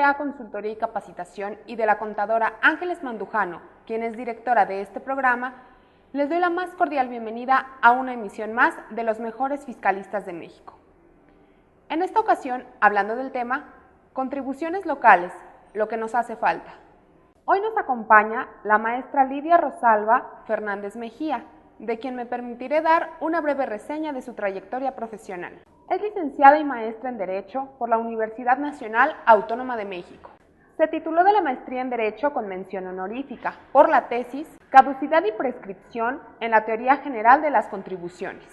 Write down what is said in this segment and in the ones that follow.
MBA Consultoría y Capacitación y de la contadora Ángeles Mandujano, quien es directora de este programa, les doy la más cordial bienvenida a una emisión más de los mejores fiscalistas de México. En esta ocasión, hablando del tema, contribuciones locales, lo que nos hace falta. Hoy nos acompaña la maestra Lidia Rosalba Fernández Mejía, de quien me permitiré dar una breve reseña de su trayectoria profesional. Es licenciada y maestra en Derecho por la Universidad Nacional Autónoma de México. Se tituló de la maestría en Derecho con mención honorífica por la tesis Caducidad y prescripción en la teoría general de las contribuciones.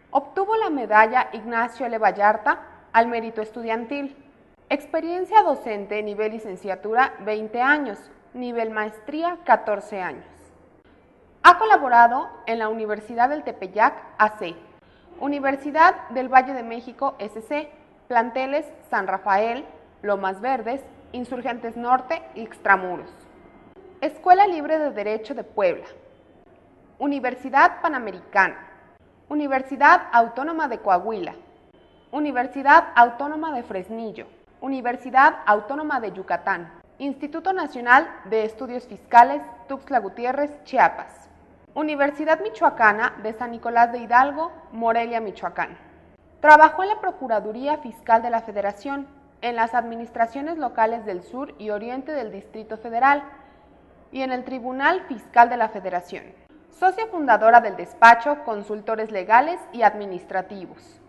Obtuvo la medalla Ignacio L. Vallarta al mérito estudiantil. Experiencia docente nivel licenciatura 20 años, nivel maestría 14 años. Ha colaborado en la Universidad del Tepeyac AC, Universidad del Valle de México SC, planteles San Rafael, Lomas Verdes, Insurgentes Norte y Extramuros. Escuela Libre de Derecho de Puebla, Universidad Panamericana, Universidad Autónoma de Coahuila, Universidad Autónoma de Fresnillo, Universidad Autónoma de Yucatán, Instituto Nacional de Estudios Fiscales, Tuxtla Gutiérrez, Chiapas, Universidad Michoacana de San Nicolás de Hidalgo, Morelia, Michoacán. Trabajó en la Procuraduría Fiscal de la Federación, en las administraciones locales del sur y oriente del Distrito Federal y en el Tribunal Fiscal de la Federación. Socia fundadora del despacho Consultores Legales y Administrativos.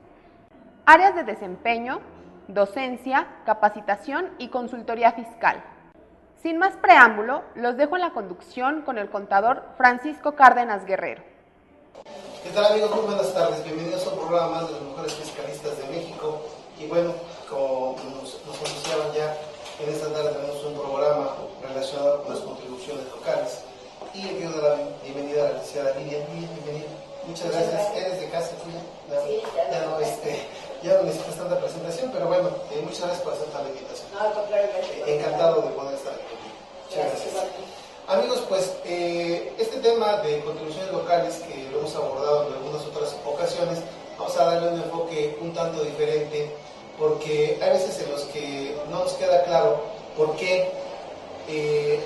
Áreas de desempeño, docencia, capacitación y consultoría fiscal. Sin más preámbulo, los dejo en la conducción con el contador Francisco Cárdenas Guerrero. ¿Qué tal, amigos? Muy buenas tardes. Bienvenidos a un programa más de los mejores fiscalistas de México. Y bueno, como nos anunciaban ya, en esta tarde tenemos un programa relacionado con las contribuciones locales. Y le quiero dar la bienvenida a la licenciada Lidia. Bienvenida. Muchas gracias. ¿Eres de casa tuya? Sí, ya no necesitas tanta presentación, pero bueno, muchas gracias por aceptar la invitación. No, al contrario, encantado de poder estar aquí. Muchas gracias. Amigos, pues este tema de contribuciones locales que lo hemos abordado en algunas otras ocasiones, vamos a darle un enfoque un tanto diferente, porque hay veces en los que no nos queda claro por qué,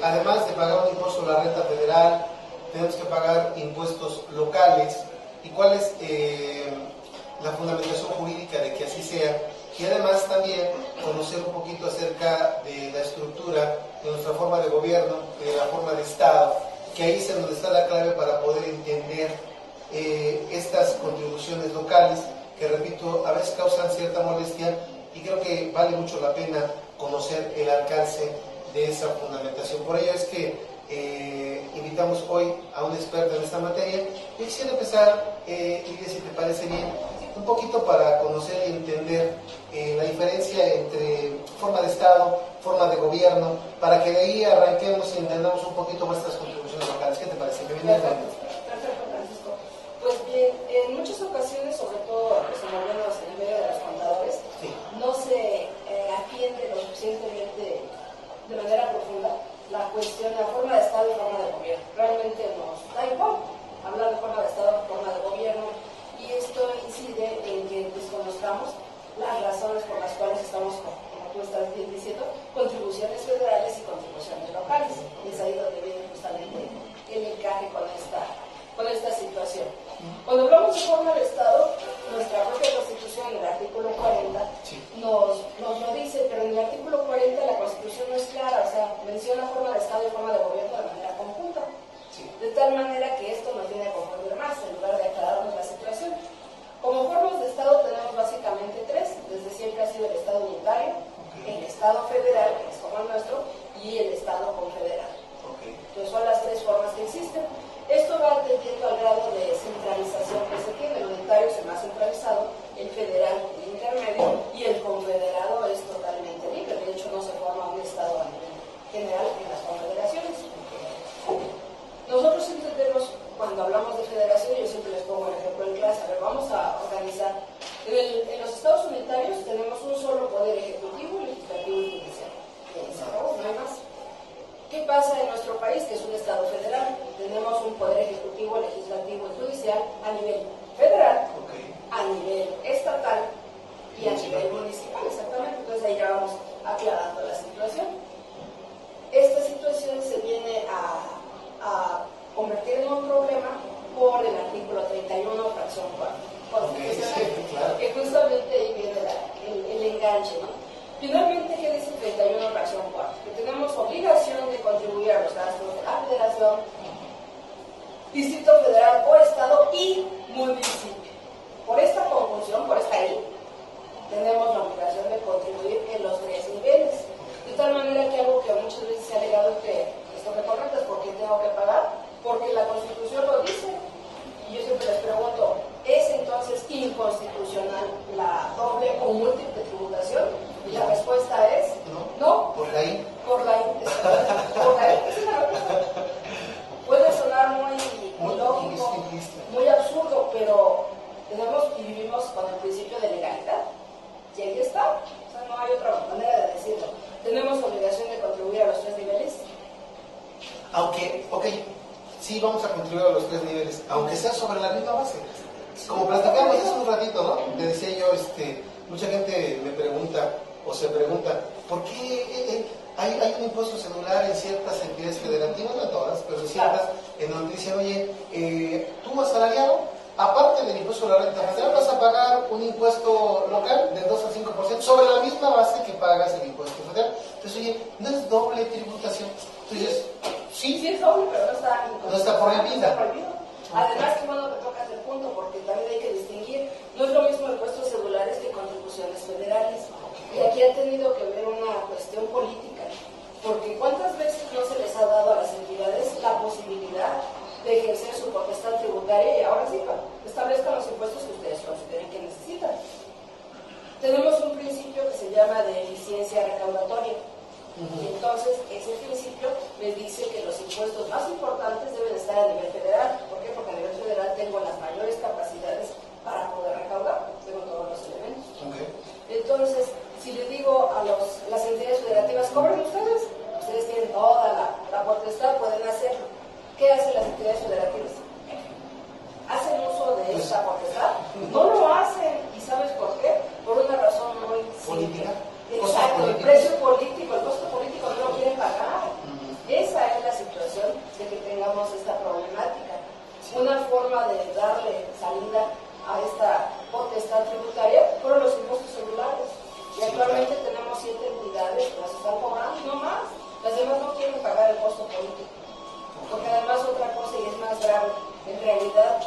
además de pagar un impuesto a la renta federal, tenemos que pagar impuestos locales y cuál es la fundamentación jurídica de que así sea, y además también conocer un poquito acerca de la estructura de nuestra forma de gobierno, de la forma de Estado, que ahí es donde está la clave para poder entender estas contribuciones locales, que repito, a veces causan cierta molestia, y creo que vale mucho la pena conocer el alcance de esa fundamentación. Por ello es que invitamos hoy a un experto en esta materia. Yo quisiera empezar, Lidia, si te parece bien, un poquito para conocer y entender la diferencia entre forma de Estado, forma de gobierno, para que de ahí arranquemos y entendamos un poquito más estas contribuciones locales. ¿Qué te parece? Perfecto, Francisco. Pues bien, en muchas ocasiones, sobre todo en el medio de los contadores, sí, no se atiende lo suficientemente de manera profunda la cuestión de la forma de Estado y forma de gobierno. Realmente nos da igual hablar de forma de Estado, forma de gobierno, y esto incide en que desconozcamos las razones por las cuales estamos, como tú estás bien diciendo, contribuciones federales y contribuciones locales. Y es ahí donde viene justamente el encaje con esta situación. Cuando hablamos de forma de Estado, nuestra propia Constitución, en el artículo 40, sí, nos lo dice, pero en el artículo 40 la Constitución no es clara, o sea, menciona forma de Estado y forma de gobierno de manera conjunta. Sí. De tal manera que esto nos viene a confundir más, en lugar de aclararnos la situación. Como formas de Estado tenemos básicamente tres. Desde siempre ha sido el Estado unitario, el Estado federal, que es como el nuestro, y el Estado confederal. Entonces son las tres formas que existen. Esto va atendiendo al grado de centralización que se tiene. El unitario es el más centralizado, el federal el intermedio, y el confederado es totalmente libre. De hecho, no se forma un Estado a nivel general en las confederaciones. Nosotros entendemos, cuando hablamos de federación, yo siempre les pongo el ejemplo en clase. A ver, vamos a organizar. En los Estados unitarios tenemos un solo poder ejecutivo, legislativo y judicial. Se acabó, no hay más. ¿Qué pasa en nuestro país, que es un Estado federal? Tenemos un poder ejecutivo, legislativo y judicial a nivel federal, a nivel estatal y a nivel municipal, exactamente. Entonces ahí ya vamos aclarando la situación. Esta situación se viene a convertir en un problema por el artículo 31, fracción 4, que justamente ahí viene el enganche, ¿no? Finalmente, ¿qué dice 31, fracción 4? Que tenemos obligación de contribuir a los gastos de la Federación, Distrito Federal o Estado y municipio. Por esta conjunción, por esta I, tenemos la obligación de contribuir en los 3 niveles. De tal manera que algo que muchas veces se ha alegado es que esto me correcto es porque tengo que pagar, porque la Constitución lo dice. Y yo siempre les pregunto, ¿es entonces inconstitucional la doble o múltiple tributación? Y la respuesta es no. Por la I. Por la I. Por la I. Esa es la respuesta. Puede sonar muy lógico, muy absurdo, pero tenemos y vivimos con el principio de legalidad. Y ahí está. O sea, no hay otra manera de decirlo. Tenemos obligación de contribuir a los 3 niveles. Aunque, sí vamos a contribuir a los 3 niveles, aunque sea sobre la misma base. Como platicamos hace un ratito, ¿no? Le decía yo, mucha gente me pregunta, o se pregunta, ¿por qué hay un impuesto celular en ciertas entidades federativas, no en todas, pero en ciertas, en donde dicen, oye, tú asalariado, aparte del impuesto de la renta federal, vas a pagar un impuesto local del 2 al 5% sobre la misma base que pagas el impuesto federal? Entonces, oye, ¿no es doble tributación? Entonces, sí es doble, pero no está prohibida. Además, que bueno que tocas el punto, porque también hay que distinguir, no es lo mismo impuestos celulares que contribuciones federales. Y aquí ha tenido que ver una cuestión política, porque ¿cuántas veces no se les ha dado a las entidades la posibilidad de ejercer su potestad tributaria y ahora sí, establezcan los impuestos que ustedes consideren que necesitan? Tenemos un principio que se llama de eficiencia recaudatoria. Y entonces ese principio me dice que los impuestos más importantes deben estar a nivel federal. ¿Por qué? Porque a nivel federal tengo las mayores capacidades para poder recaudar, tengo todos los elementos. Entonces, si le digo a las entidades federativas, cobren ustedes tienen toda la potestad, pueden hacerlo. ¿Qué hacen las entidades federativas? ¿Hacen uso de esta potestad? No lo hacen. ¿Y sabes por qué? Por una razón muy política. Exacto, el precio político, el costo político no lo quieren pagar. Esa es la situación de que tengamos esta problemática. Una forma de darle salida a esta potestad tributaria fueron los impuestos celulares. Y actualmente tenemos 7 entidades que las están cobrando, no más. Las demás no quieren pagar el costo político. Porque además otra cosa, y es más grave, en realidad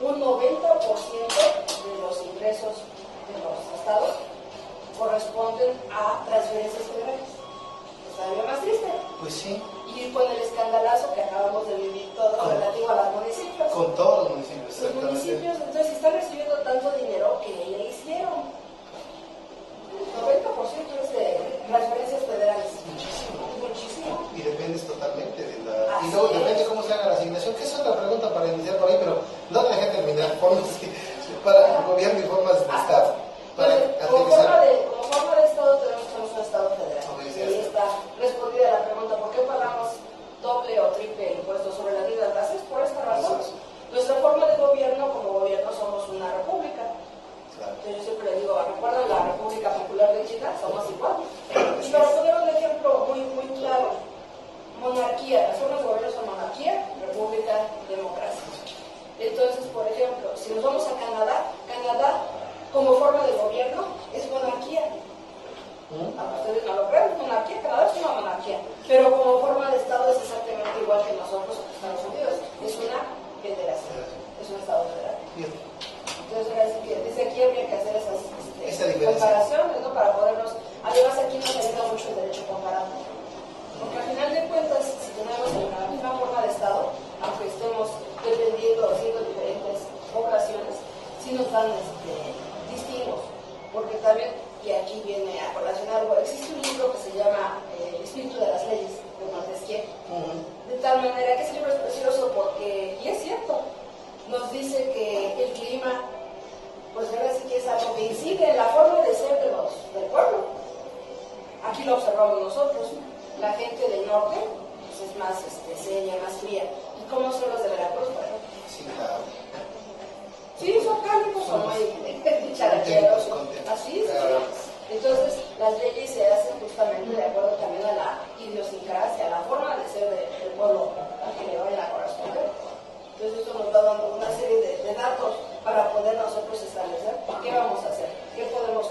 un 90% de los ingresos de los estados corresponden a transferencias federales. Es todavía más triste. Pues sí. Y con el escandalazo que acabamos de vivir todo relativo a los municipios. Con todos los municipios, exactamente. Los municipios, entonces, están recibiendo tanto dinero que le hicieron. El 90% es de transferencias federales. Muchísimo. Y dependes totalmente de la... Y luego depende cómo se haga la asignación, que es otra pregunta para iniciar por ahí, pero no te dejé terminar. Formas para el gobierno y formas de Estado. Como forma de Estado tenemos un Estado federal. Y ahí está respondida la pregunta, ¿por qué pagamos doble o triple impuestos sobre las mismas bases? Por esta razón. Nuestra forma de gobierno, como gobierno, somos una república. Yo siempre le digo, ¿recuerdan la República Popular de China? Somos igual. Y para poner un ejemplo muy claro, monarquía, las formas de gobierno son monarquía, república, democracia. Entonces, por ejemplo, si nos vamos a Canadá, como forma de gobierno es monarquía. Ustedes no lo creen, monarquía, Canadá es una monarquía. Pero como forma de Estado es exactamente igual que nosotros, Estados Unidos. Es una federación, es un Estado federal. Entonces, desde aquí habría que hacer esas comparaciones, ¿no? Para podernos... Además, aquí nos ayuda mucho el derecho comparado. Porque al final de cuentas, si tenemos la misma forma de Estado, aunque estemos dependiendo o haciendo diferentes poblaciones, sí nos dan distingos. Porque también, y aquí viene a colación algo, existe un libro que se llama El espíritu de las leyes, de Montesquieu. De tal manera que ese libro es precioso porque, y es cierto, nos dice que el clima, pues ahora sí que es algo que incide en la forma de ser del pueblo. Aquí lo observamos nosotros. La gente del norte pues es más seria, más fría. ¿Y cómo son los de Veracruz, por ejemplo? Sí, claro. Sí, son cálidos, son muy dicharacheros. Así es. Entonces, las leyes se hacen justamente de acuerdo también a la idiosincrasia, a la forma de ser del pueblo al que le vayan a corresponder. Entonces, esto nos va dando una serie de datos para poder nosotros establecer qué vamos a hacer, qué podemos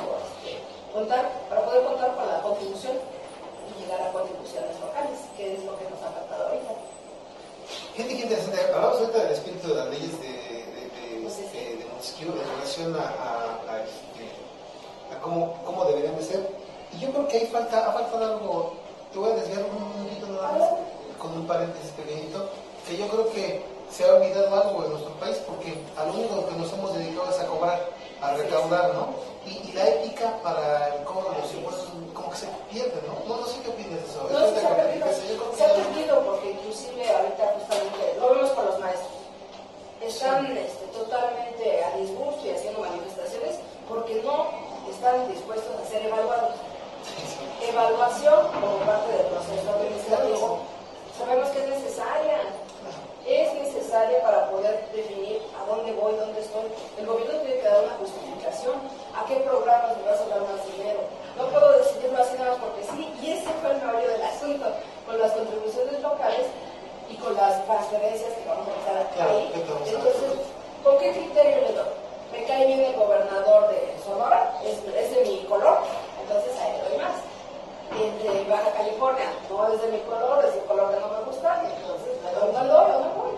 contar, para poder contar con la contribución y llegar a contribuciones locales, que es lo que nos ha faltado ahorita. Gente, qué interesante. Hablamos ahorita del espíritu de las leyes de Montesquieu en relación a cómo deberían de ser. Y yo creo que ahí ha faltado algo. Te voy a desviar un minutito nada más, con un paréntesis pequeñito, que yo creo que se ha olvidado algo en nuestro país, porque a lo único que nos hemos dedicado es a cobrar, a recaudar, ¿no? Y la ética para el cobro de los impuestos como que se pierde, ¿no? No sé qué opinas de eso. No, sí se ha perdido porque inclusive ahorita justamente lo vemos con los maestros. Están totalmente a disgusto y haciendo manifestaciones porque no están dispuestos a ser evaluados. Evaluación como parte del proceso administrativo sabemos que es necesaria para poder definir a dónde voy, dónde estoy. El gobierno tiene que dar una justificación a qué programas me vas a dar más dinero. No puedo decidirlo así nada más porque sí, y ese fue el meollo del asunto, con las contribuciones locales y con las transferencias que vamos a empezar ahí. Entonces, ¿con qué criterio le doy? Me cae bien el gobernador de Sonora, es de mi color, entonces a él le doy más. El de Baja California, no es de mi color, es el color que no me gusta, entonces me doy valor o no voy.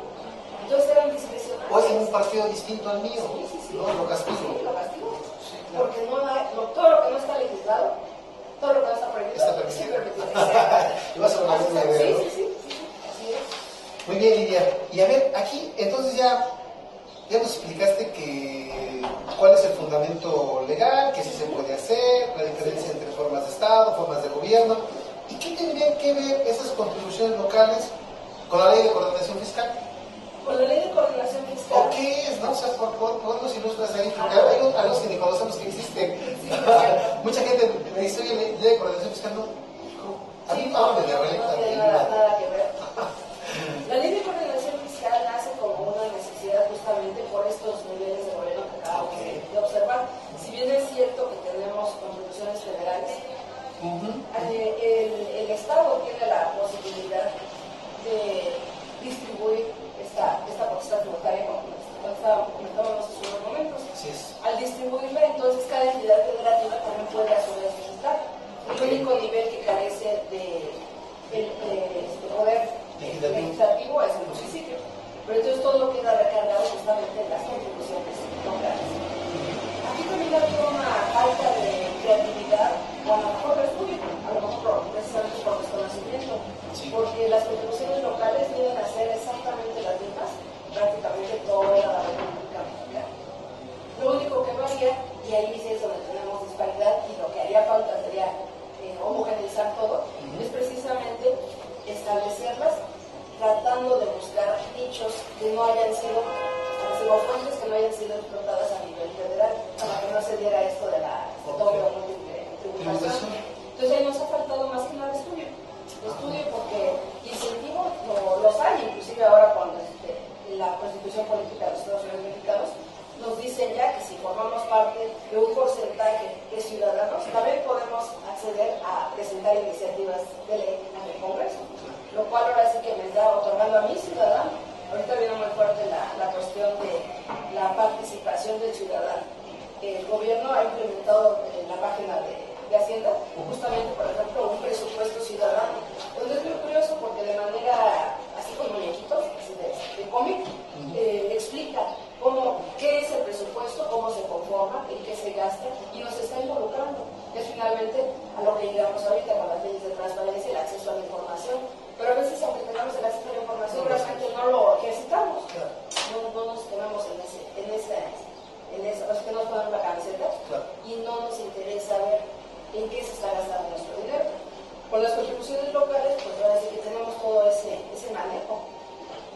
Entonces eran discrecionales. O es en un partido distinto al mío, sí. ¿no? Lo castigo. Sí, lo castigo. Sí, claro. Porque todo lo que no está legislado, todo lo que no está prohibido, está permitido. Y vas a una misma idea, ¿no? Sí, así es. Muy bien, Lidia. Y a ver, aquí, entonces ya nos explicaste cuál es el fundamento legal, que sí se puede hacer, la diferencia entre formas de Estado, formas de gobierno, y qué tendrían que ver esas contribuciones locales con la ley de coordinación fiscal. Con la ley de coordinación fiscal. ¿O qué es, no? O sea, ¿por nos ilustras ahí? Porque hay a los que ni conocemos que existen. Sí, mucha gente me dice, oye, ley de coordinación fiscal, no. A mí no me no tiene nada que ver. La ley de coordinación fiscal nace como una necesidad justamente por estos niveles de gobierno que acabamos de observar. Si bien es cierto que tenemos contribuciones federales, el Estado tiene la posibilidad de distribuir esta potestad tributaria como comentábamos hace unos momentos. Al distribuirla, entonces cada entidad federativa también puede a su vez legislar. El único nivel que carece de poder legislativo es el municipio. Pero entonces todo queda recargado justamente en las contribuciones locales. Aquí también hay una falta de creatividad, o a lo mejor de estudio, a lo mejor precisamente por desconocimiento, porque las contribuciones locales vienen a ser exactamente las mismas, prácticamente toda la República Mexicana. Lo único que varía, y ahí sí es donde tenemos disparidad, y lo que haría falta sería homogeneizar todo, es precisamente establecerlas tratando de buscar nichos que no hayan sido, o fuentes que no hayan sido explotadas a nivel federal, para que no se diera esto de la doble o múltiple tributación. Entonces ahí nos ha faltado más que nada estudio porque incentivos los hay, inclusive ahora con la Constitución Política de los Estados Unidos Mexicanos nos dicen ya que si formamos parte de un porcentaje de ciudadanos, también podemos acceder a presentar iniciativas de ley ante el Congreso, lo cual ahora sí que me está otorgando a mi ciudadano. Ahorita viene muy fuerte la cuestión de la participación del ciudadano. El gobierno ha implementado en la página de Hacienda, justamente, por ejemplo, un presupuesto ciudadano, donde es muy curioso porque de manera, así con muñequitos, así de cómic, explica qué es el presupuesto, cómo se conforma, en qué se gasta, y nos está involucrando. Es finalmente a lo que llegamos ahorita con las leyes de transparencia y el acceso a la información. Pero a veces, aunque tengamos el acceso a la información, realmente no lo ejercitamos. No nos ponemos en eso, así que nos ponemos la camiseta y no nos interesa ver en qué se está gastando nuestro dinero. Con las contribuciones locales, pues ahora sí que tenemos todo ese manejo.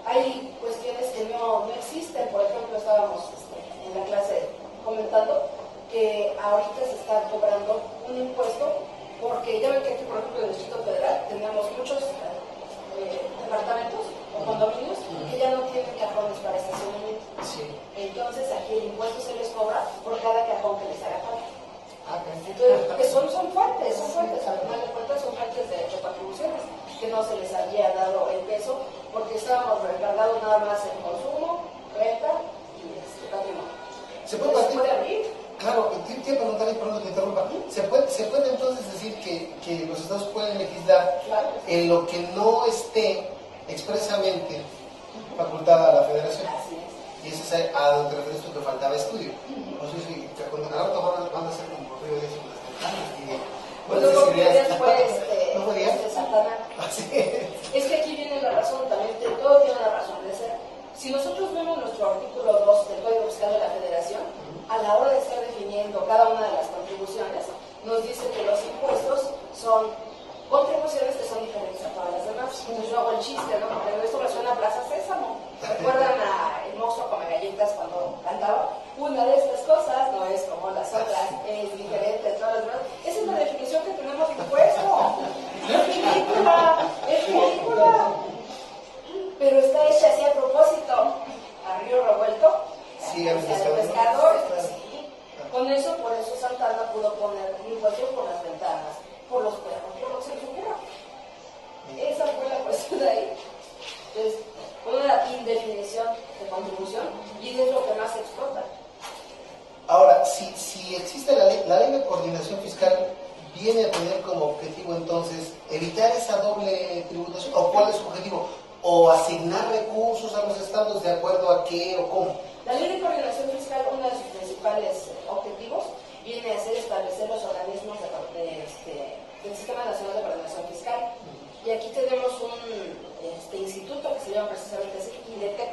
Hay cuestiones que no existen. Por ejemplo, estábamos en la clase comentando que ahorita se está cobrando un impuesto porque ya ven que aquí, por ejemplo, en el Distrito Federal tenemos muchos departamentos o condominios que ya no tienen cajones para estacionamiento. Entonces aquí el impuesto se les cobra por cada cajón que les haga falta. Entonces, que son no se les había dado el peso, porque estábamos recargados nada más en consumo, renta y patrimonio. ¿Se puede partir? ¿Se puede abrir? Claro, te iba a preguntar, y perdón que te interrumpa, ¿se puede entonces decir que los estados pueden legislar en lo que no esté expresamente facultada a la federación? Así es. Y eso es a donde te refieres tú, que faltaba estudio. No sé si te acordarás, van a ser como por río de eso. Bueno, después, ¿no podías? Satanás. Así es que aquí viene la razón, también todo tiene una razón de ser. Si nosotros vemos nuestro artículo 2 del Código Fiscal de la Federación, a la hora de estar definiendo cada una de las contribuciones, nos dice que los impuestos son contribuciones que son diferentes a todas las demás. Entonces yo hago el chiste, ¿no? Porque esto me suena a Plaza Sésamo. ¿Recuerdan a el monstruo come galletas cuando cantaba? Una de estas cosas no es como las otras, es diferente a todas las demás. Esa es la definición que tenemos de impuesto. Es ridícula, es ridícula. Pero está hecha así a propósito, a río revuelto, sí, a pescadores, pues sí. Por eso Santana pudo poner impuestos por las ventanas, por los perros, por lo que se les ocurra. Esa fue la cuestión de ahí. Entonces, una indefinición de contribución y es lo que más se explota. Ahora, si existe la ley de coordinación fiscal, ¿viene a tener como objetivo entonces evitar esa doble tributación? ¿O cuál es su objetivo? ¿O asignar recursos a los estados de acuerdo a qué o cómo? La ley de coordinación fiscal, uno de sus principales objetivos, viene a ser establecer los organismos del Sistema Nacional de Coordinación Fiscal. Y aquí tenemos un instituto que se llama precisamente así, INDETEC,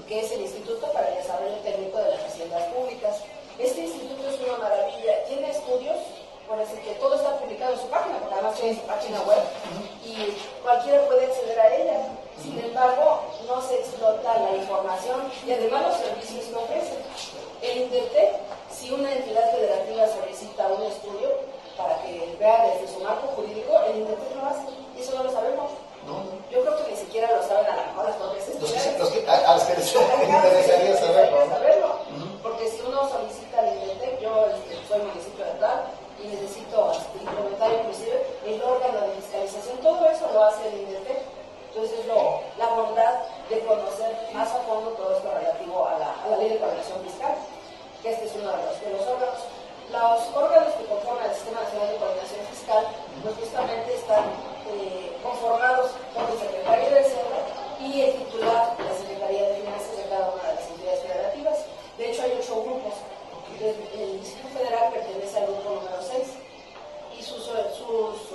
que es el Instituto para el Desarrollo Técnico de las Haciendas Públicas. Este instituto es una maravilla, tiene estudios, por decir que todo está publicado en su página, porque además tiene su página web, y cualquiera puede acceder a ella. Sin embargo, no se explota la información y además los servicios que ofrece. El INDETEC, si una entidad federativa solicita un estudio para que vea desde su marco jurídico, el INDETEC lo hace, y eso no lo sabemos. No. Yo creo que ni siquiera lo saben a lo mejor las propias entidades. A los que les interesaría saberlo. Porque si uno solicita al INDETEC, yo soy municipio de tal y necesito implementar inclusive el órgano de fiscalización, todo eso lo hace el INDETEC. Entonces la bondad de conocer más a fondo todo esto relativo a la ley de coordinación fiscal, que este es uno de los órganos. Los órganos que conforman el Sistema Nacional de Coordinación Fiscal, pues justamente están conformados por el secretario de Hacienda y el titular de la Secretaría de Finanzas de cada una de las entidades federativas. De hecho, hay 8 grupos. El Distrito Federal pertenece al grupo número 6 y sus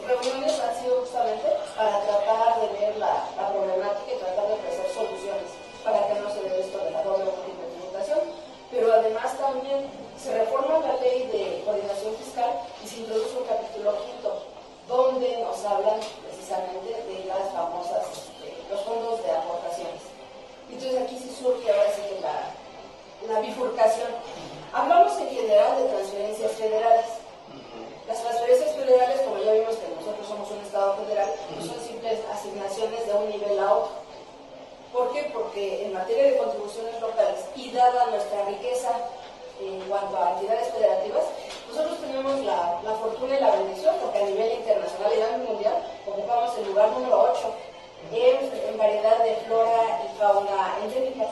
reuniones han sido justamente para tratar de ver la problemática y tratar de ofrecer soluciones para que no se dé esto de la doble tributación. Pero además también se reforma la ley de coordinación fiscal y se introduce un capítulo quinto donde nos hablan precisamente de las famosas, los fondos de aportaciones. Entonces aquí sí surge ahora sí que la bifurcación. Hablamos en general de transferencias federales. Las transferencias federales, como ya vimos que nosotros somos un Estado federal, no son simples asignaciones de un nivel a otro. ¿Por qué? Porque en materia de contribuciones locales y dada nuestra riqueza en cuanto a entidades federativas, nosotros tenemos la fortuna y la bendición, porque a nivel internacional y a nivel mundial ocupamos el lugar número 8 en variedad de flora y fauna endémicas.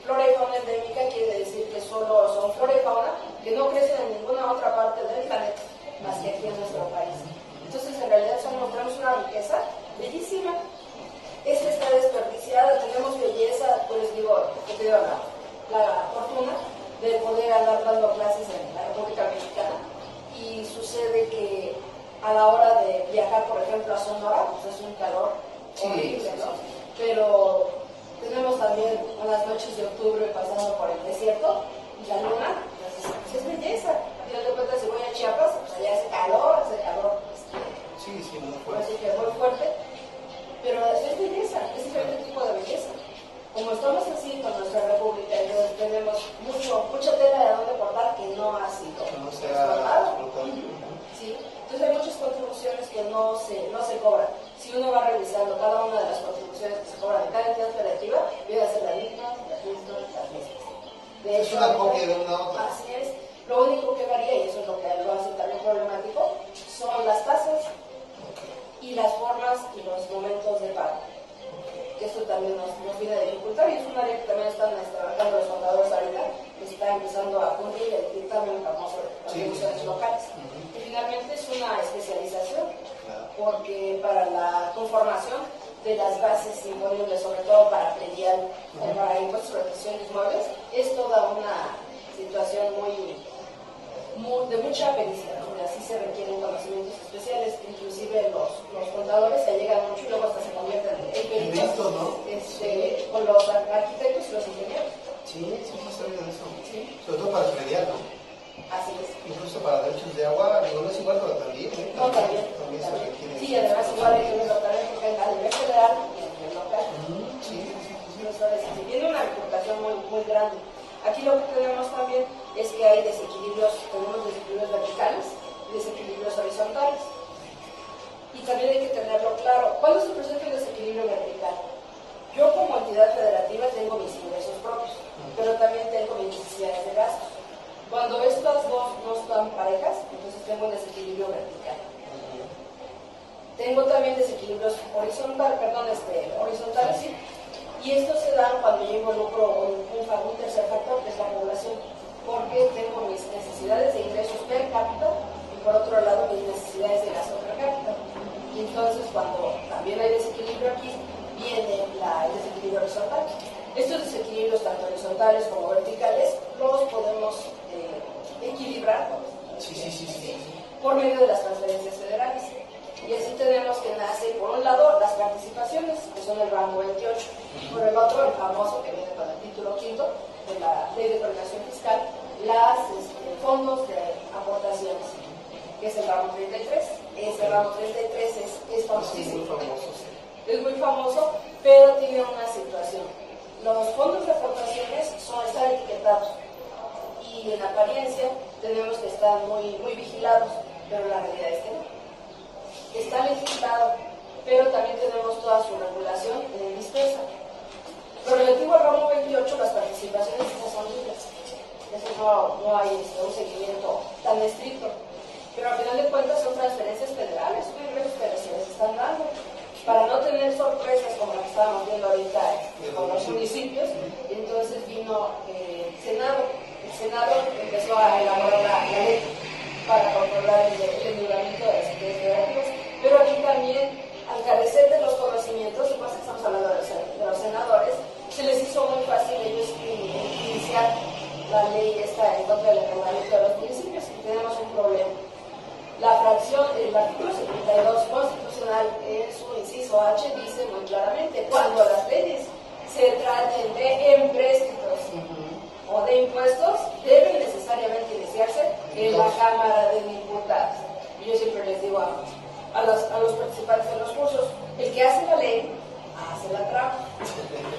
Flora y fauna endémica quiere decir que solo son flora y fauna que no crecen en ninguna otra parte del planeta, más que aquí en nuestro país. Entonces, en realidad, tenemos una riqueza bellísima. Esta está desperdiciada, tenemos belleza, pues digo, que te digo, la fortuna de poder andar dando clases en la República Mexicana. Y sucede que a la hora de viajar, por ejemplo, a Sonora, pues es un calor horrible, ¿no? Pero tenemos también unas noches de octubre pasando por el desierto y la luna, pues es belleza. A final de cuentas, si voy a Chiapas, pues allá hace calor, muy fuerte. Así que muy fuerte. Pero es belleza, es diferente tipo de belleza. Como estamos así con nuestra república, entonces tenemos mucha tela de donde cortar que no ha sido explotado. Sí. Entonces hay muchas contribuciones que no se cobran. Si uno va revisando cada una de las contribuciones que se cobran de cada entidad federativa, viene a ser la misma, las mismas. De hecho, es una copia de una otra. Así es. Lo único que varía, y eso es lo que lo hace también problemático, son las tasas y y las formas y los momentos de pago. Esto también nos viene a dificultar y es un área que también están trabajando los contadores ahorita, que está empezando a cumplir el dictamen famoso de las revisiones locales. Y finalmente es una especialización, porque para la conformación de las bases imponibles, sobre todo para predial o para impuestos sobre adquisiciones inmuebles, es toda una situación de mucha pericia, donde así se requieren conocimientos especiales, inclusive los contadores se llegan mucho y luego hasta se convierten en peritos, ¿no? Con los arquitectos y los ingenieros. Sí, sabía de eso. Sí. Sobre todo para el predial, ¿no? Así es. Incluso para derechos de agua, digo, no es igual, pero también, ¿eh? No, también. Se requiere. Sí, además igual hay que verlo también porque a nivel federal y a nivel local. Sí. Tiene una reputación muy grande. Aquí lo que tenemos también es que hay desequilibrios, tenemos desequilibrios verticales y desequilibrios horizontales. Y también hay que tenerlo claro. ¿Cuál es el proceso de desequilibrio vertical? Yo como entidad federativa tengo mis ingresos propios, pero también tengo mis necesidades de gastos. Cuando estas dos no están parejas, entonces tengo un desequilibrio vertical. Tengo también desequilibrios horizontales, sí. Y estos se dan cuando yo involucro un tercer factor, que es la población, porque tengo mis necesidades de ingresos per cápita y por otro lado mis necesidades de gasto per cápita. Y entonces cuando también hay desequilibrio aquí, viene el desequilibrio horizontal. Estos desequilibrios, tanto horizontales como verticales, los podemos equilibrar por medio de las transferencias federales. Y así tenemos que nace, por un lado, las participaciones, que son el rango 28, por el otro, el famoso, que viene con el título quinto de la Ley de Coordinación Fiscal, los fondos de aportaciones, que es el ramo 33. Ese ramo 33 es famosísimo. Es muy famoso, pero tiene una situación. Los fondos de aportaciones están etiquetados y en apariencia tenemos que estar muy vigilados, pero la realidad es que no. Está legislado, pero también tenemos toda su regulación dispersa. Lo relativo al ramo 28, las participaciones no son libres. Eso no hay un seguimiento tan estricto. Pero al final de cuentas son transferencias federales, son ingresos que se les están dando. Para no tener sorpresas como la que estábamos viendo ahorita con los municipios, entonces vino el Senado. El Senado empezó a elaborar la ley para controlar el endeudamiento de las entidades federativas. Pero aquí también, al carecer de los conocimientos, y más que estamos hablando de los senadores, se les hizo muy fácil ellos iniciar la ley esta en contra del endeudamiento de los municipios, y tenemos un problema. La fracción, el artículo 72 constitucional, en su inciso H, dice muy claramente, cuando las leyes se traten de empréstitos o de impuestos, deben necesariamente iniciarse en la Cámara de Diputados. Y yo siempre les digo a los participantes de los cursos, el que hace la ley, hace la trampa.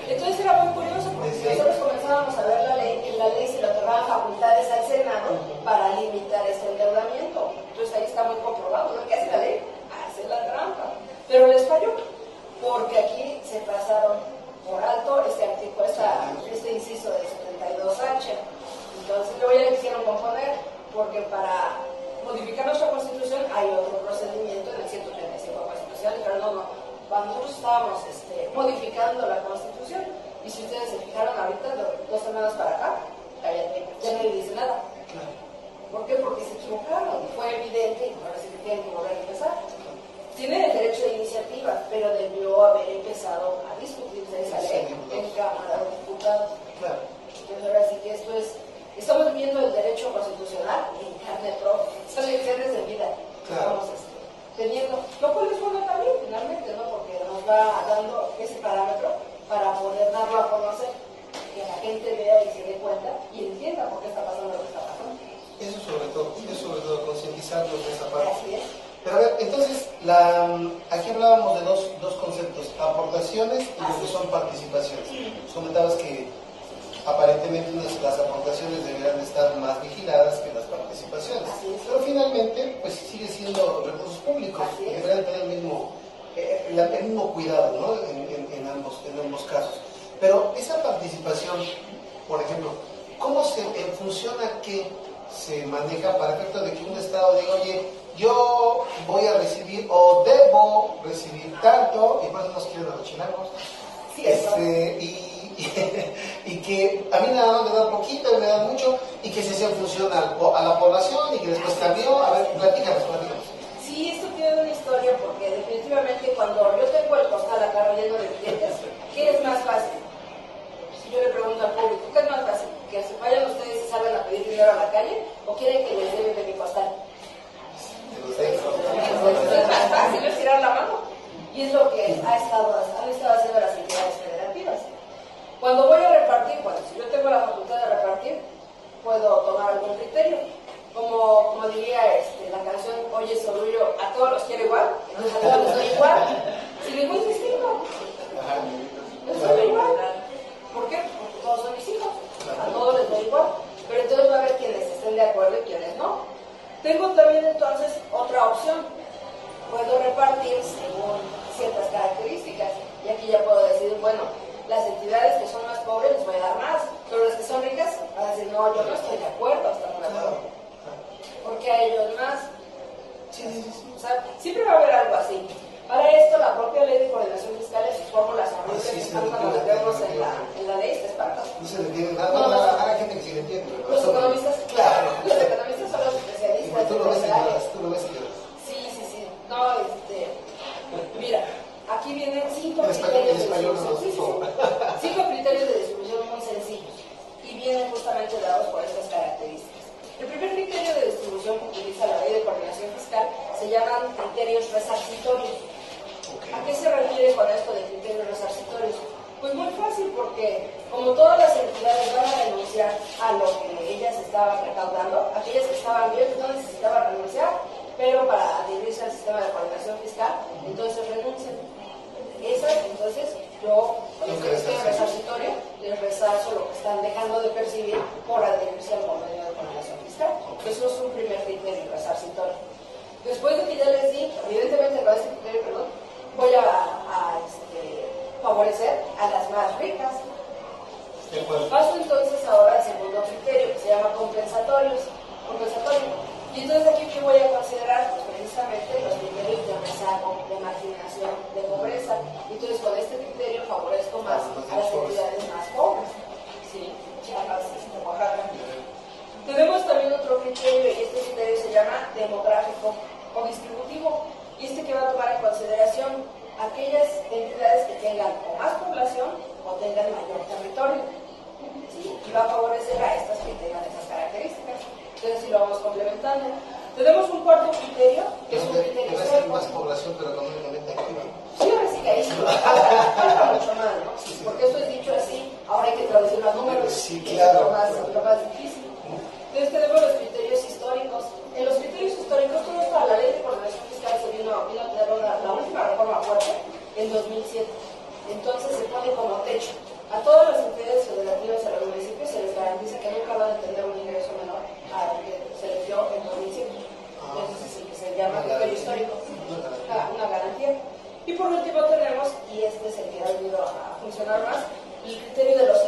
Entonces era muy curioso, porque si nosotros comenzábamos a ver la ley, en la ley se le otorgaban facultades al Senado para limitar este endeudamiento. Entonces ahí está muy comprobado, ¿no? ¿Qué hace la ley? Hace la trampa. Pero les falló, porque aquí se pasaron por alto este artículo, este inciso del 72H. Entonces luego ya le quisieron componer, porque para modificar nuestra Constitución hay otro procedimiento en el 135 constitucional, pero no. Cuando nosotros estábamos modificando la Constitución, y si ustedes se fijaron ahorita, 2 semanas para acá, ya no le dice nada. ¿Por qué? Porque se equivocaron, fue evidente, y ahora sí que tienen que volver a empezar. Tienen el derecho de iniciativa, pero debió haber empezado a discutirse esa ley en Cámara de Diputados. Entonces ahora sí que estamos viviendo el derecho constitucional en carne propia, son lecciones de vida que estamos teniendo, lo cual es bueno también, finalmente, ¿no? Porque nos va dando ese parámetro para poder darlo a conocer, que la gente vea y se dé cuenta y entienda por qué está pasando lo que está pasando. Eso sobre todo, concientizarlos de esa parte. Así es. Pero a ver, entonces, aquí hablábamos de dos conceptos, aportaciones y lo que son participaciones. Comentabas que aparentemente las aportaciones deberían estar más vigiladas que las participaciones. Pero finalmente, pues sigue siendo recursos públicos, que deberían tener el mismo cuidado, ¿no? en ambos casos. Pero esa participación, por ejemplo, ¿cómo en función a qué se maneja para efecto de que un Estado diga, oye, yo voy a recibir o debo recibir tanto, y por eso nos quieren a los chinacos. Sí, y que a mí nada más me dan poquito y me dan mucho, y que se hace en función a la población y que después cambió. A ver, platícanos. Sí, esto tiene una historia porque definitivamente cuando yo tengo el costal acá lleno de billetes, ¿qué es más fácil? Si yo le pregunto al público, ¿qué es más fácil? ¿Que se vayan ustedes y salgan a pedir dinero a la calle o quieren que les lleven de mi costal? Es más fácil es tirar la mano y es lo que han estado haciendo las entidades federativas. Cuando voy a repartir, bueno, si yo tengo la facultad de repartir, puedo tomar algún criterio. Como diría la canción Oye Sorullo, a todos los quiero igual, a todos les doy igual, sin ningún distingo. Les doy igual. ¿Por qué? Porque todos son mis hijos, a todos les doy igual. Pero entonces va a haber quienes estén de acuerdo y quienes no. Tengo también entonces otra opción. Puedo repartir según ciertas características. Y aquí ya puedo decir, bueno, las entidades que son más pobres les voy a dar más, pero las que son ricas van a decir, no, yo no estoy de acuerdo, estamos de acuerdo. Porque a ellos más. O sea, siempre va a haber algo así. Para esto, la propia ley de coordinación fiscal y sus fórmulas horribles que están cuando metemos en la ley, se espantan. No se le entiende nada, a la gente que sí le entiende. Los economistas, claro. Los economistas son los especialistas. Tú lo ves y lloras, tú lo ves y lloras. Sí. No, mira, aquí vienen 5 criterios de distribución. 5 criterios de distribución muy sencillos. Y vienen justamente dados por estas características. El primer criterio de distribución que utiliza la ley de coordinación fiscal se llaman criterios resarcitorios. ¿A qué se refiere con esto de criterios resarcitorios? Pues muy fácil, porque como todas las entidades van a renunciar a lo que ellas estaban recaudando, aquellas que estaban bien no necesitaban renunciar, pero para adherirse al sistema de coordinación fiscal, entonces renuncian. Entonces yo, con este criterio resarcitorio, les resarzo lo que están dejando de percibir por adherirse al convenio de coordinación fiscal. Eso es un primer criterio resarcitorio. Después de que ya les di, evidentemente con este criterio, voy a favorecer a las más ricas. Paso entonces ahora al segundo criterio, que se llama compensatorio. Y entonces aquí, ¿qué voy a considerar? Pues precisamente los criterios de rezago, de marginación, de pobreza. Entonces con este criterio favorezco más a las entidades más pobres. Sí, Chiapas, Oaxaca. Tenemos también otro criterio, y este criterio se llama demográfico o distributivo. Y que va a tomar en consideración aquellas entidades que tengan o más población o tengan mayor territorio. ¿Sí? Y va a favorecer a estas que tengan esas características. Entonces, si lo vamos complementando. Tenemos un cuarto criterio, que es un criterio histórico. Más población, pero económicamente activa. Sí, ahora sí que ahí falta mucho más, ¿no? Porque eso es dicho así, ahora hay que traducir los números. Sí, claro. Es lo más difícil. Entonces, tenemos los criterios históricos. En los criterios históricos, todo esto a la ley de coordinación fiscal se vino a tener la última reforma fuerte en 2007. Entonces, se pone como techo. A todas las entidades federativas, a los municipios, se les garantiza que nunca van a tener un ingreso menor al que se les dio en 2007. Entonces, es el que se llama criterio histórico, una garantía. Y por último tenemos, y este es el que ha venido a funcionar más, el criterio de los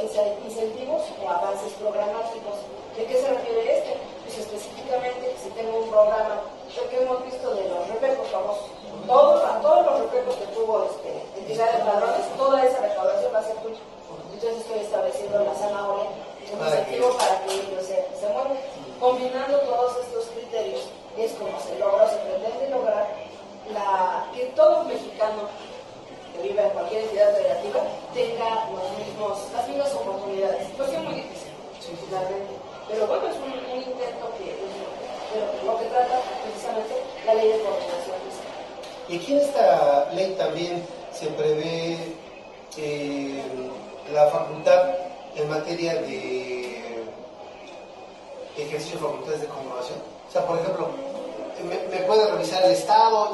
incentivos o avances programáticos. ¿De qué se refiere este? Pues específicamente, si tengo un programa, lo que hemos visto de los repecos famosos, a todos los repecos que tuvo entidades padrones, toda esa recaudación va a ser tuya. Entonces estoy estableciendo la zanahoria, un incentivo para que ellos se muevan. Combinando todos estos criterios, es como se pretende lograr que todo mexicano que viva en cualquier entidad federativa tenga las mismas oportunidades. Pues es muy difícil, finalmente. Pero bueno, es un intento de lo que trata precisamente la ley de coordinación fiscal. Y aquí en esta ley también se prevé la facultad en materia de ejercicio de facultades de comprobación. O sea, por ejemplo, me puede revisar el Estado,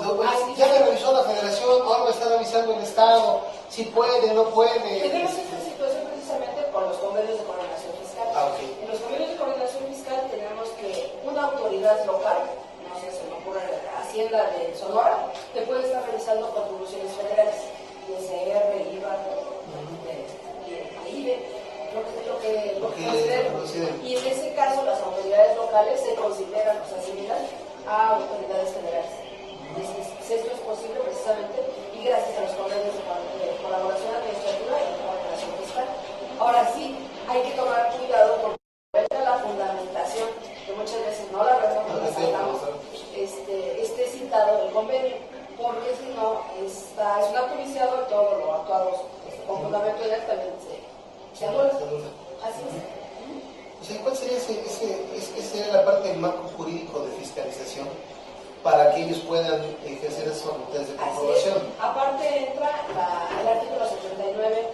ya me revisó la Federación, ahora me está revisando el Estado, si puede, no puede. Tenemos esta situación precisamente con los convenios de coordinación fiscal. Okay. En los convenios de coordinación fiscal tenemos que una autoridad local, no sé, se me ocurre Hacienda de Sonora, te puede estar revisando contribuciones federales, ISR, IVA, IBE, lo que consideren. Y en ese caso las autoridades locales se consideran, o se asimilan a autoridades federales. Si esto es posible, precisamente es un acto viciado y todo lo actuado con fundamento legal también se anula. Así es. O sea, ¿cuál sería sería la parte del marco jurídico de fiscalización para que ellos puedan ejercer esas facultades de comprobación? Aparte entra el artículo 79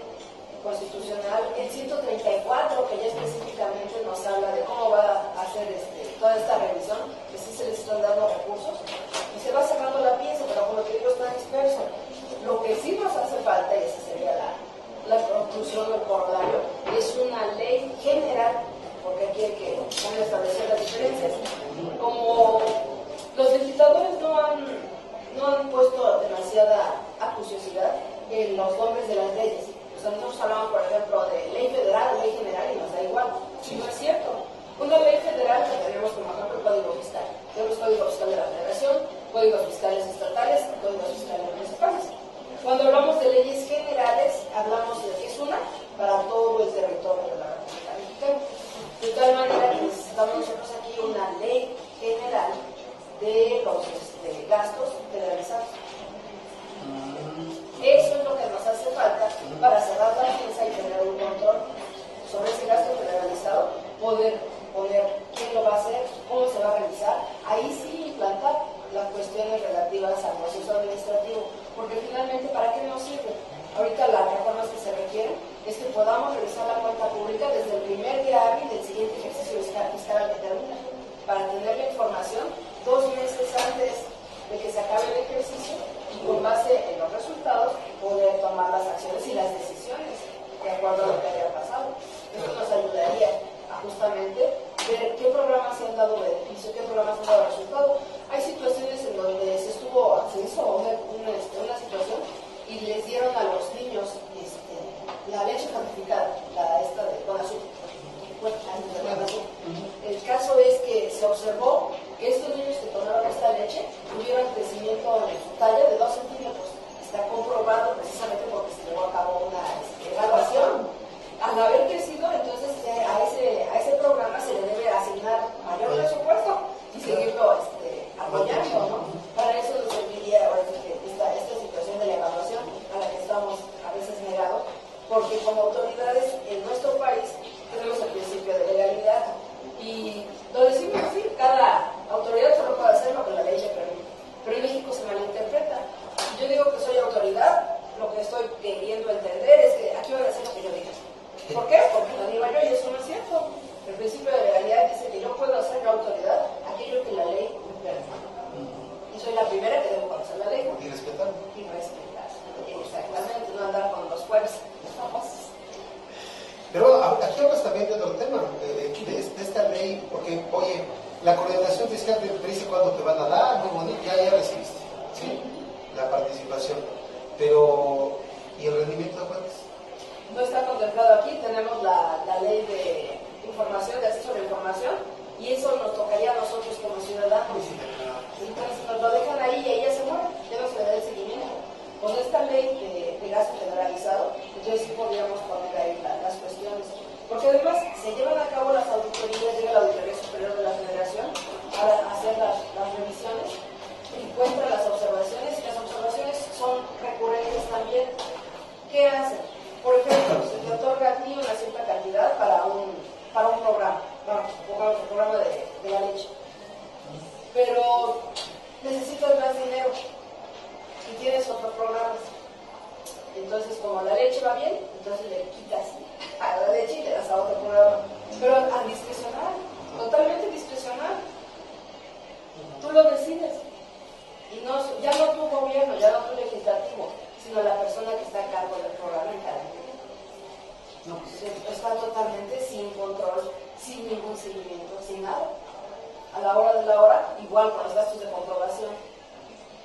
constitucional, el 134, que ya específicamente nos habla de cómo va a hacer toda esta revisión, que sí se les están dando recursos, y se va cerrando la pieza, pero como te digo, está disperso. Lo que sí nos hace falta, y esa sería la conclusión del corolario, es una ley general, porque aquí hay que establecer las diferencias. Como los legisladores no han puesto demasiada acuciosidad en los nombres de las leyes. O sea, nosotros hablamos, por ejemplo, de ley federal, ley general, y nos da igual. Sí. No es cierto. Una ley federal que tenemos como ejemplo el Código Fiscal. Tenemos Código Fiscal de la Federación, Códigos Fiscales Estatales y Códigos Fiscales Municipales. Cuando hablamos de leyes generales, hablamos de que es una para todo el territorio de la República Mexicana. De tal manera que necesitamos nosotros aquí una ley general de los gastos federalizados. Eso es lo que nos hace falta para cerrar la pieza y tener un control sobre ese gasto federalizado, poder poner quién lo va a hacer, cómo se va a realizar, ahí sí implantar las cuestiones relativas al proceso administrativo, porque finalmente, ¿para qué nos sirve? Ahorita las reformas que se requieren es que podamos revisar la cuenta pública desde el primer día hábil del siguiente ejercicio fiscal que termina, para tener la información 2 meses antes de que se acabe el ejercicio y con base en los resultados poder tomar las acciones y las decisiones de acuerdo a lo que haya pasado. Eso nos ayudaría a justamente ver qué programas se han dado beneficio, qué programas han dado resultado. Hay situaciones en donde se hizo una situación y les dieron a los niños la leche fortificada, con azúcar. El caso es que se observó que estos niños que tomaron esta leche tuvieron crecimiento en su talla de 2 centímetros. Está comprobado precisamente porque se llevó a cabo una evaluación. Al haber crecido, entonces a ese programa se le debe asignar mayor presupuesto y seguirlo apoyando, ¿no? Para eso nos serviría esta situación de la evaluación a la que estamos a veces negados, porque como autoridades en nuestro país tenemos el principio de legalidad y lo decimos así, cada autoridad solo puede hacer lo que la ley le permite, pero en México se malinterpreta. Yo digo que soy autoridad, lo que estoy queriendo entender es que aquí voy a hacer lo que yo diga. ¿Por qué? Porque lo digo yo y eso no es cierto. El principio de legalidad dice que yo puedo hacer la autoridad aquello que la ley me permite. Y soy la primera que debo conocer la ley. Y respetar. Y respetar. Exactamente, no andar con los jueves. Pero aquí hablas también de otro tema, de esta ley, porque, oye, la coordinación fiscal te dice cuándo te van a dar, muy bonito, ya recibiste, ¿sí? La participación. Pero, ¿y el rendimiento de cuentas? No está contemplado aquí, tenemos la ley de información, de acceso a la información, y eso nos tocaría a nosotros como ciudadanos. Entonces nos lo dejan ahí y ella se muere, ya no se le da el seguimiento. Con esta ley de gasto generalizado, entonces sí podríamos poner ahí las cuestiones. Porque además se llevan a cabo las auditorías, llega la Auditoría Superior de la Federación a hacer las revisiones, encuentra las observaciones, y las observaciones son recurrentes también. ¿Qué hacen? Por ejemplo, se te otorga a ti una cierta cantidad para un programa, el programa de la leche. Pero necesitas más dinero y tienes otros programas. Entonces, como la leche va bien, entonces le quitas a la leche y le das a otro programa. Pero al discrecional, totalmente discrecional. Tú lo decides. Y ya no tu gobierno, ya no tu legislativo, sino la persona que está a cargo del programa en cada nivel. No, está totalmente sin control, sin ningún seguimiento, sin nada. A la hora de la hora, igual con los gastos de comprobación.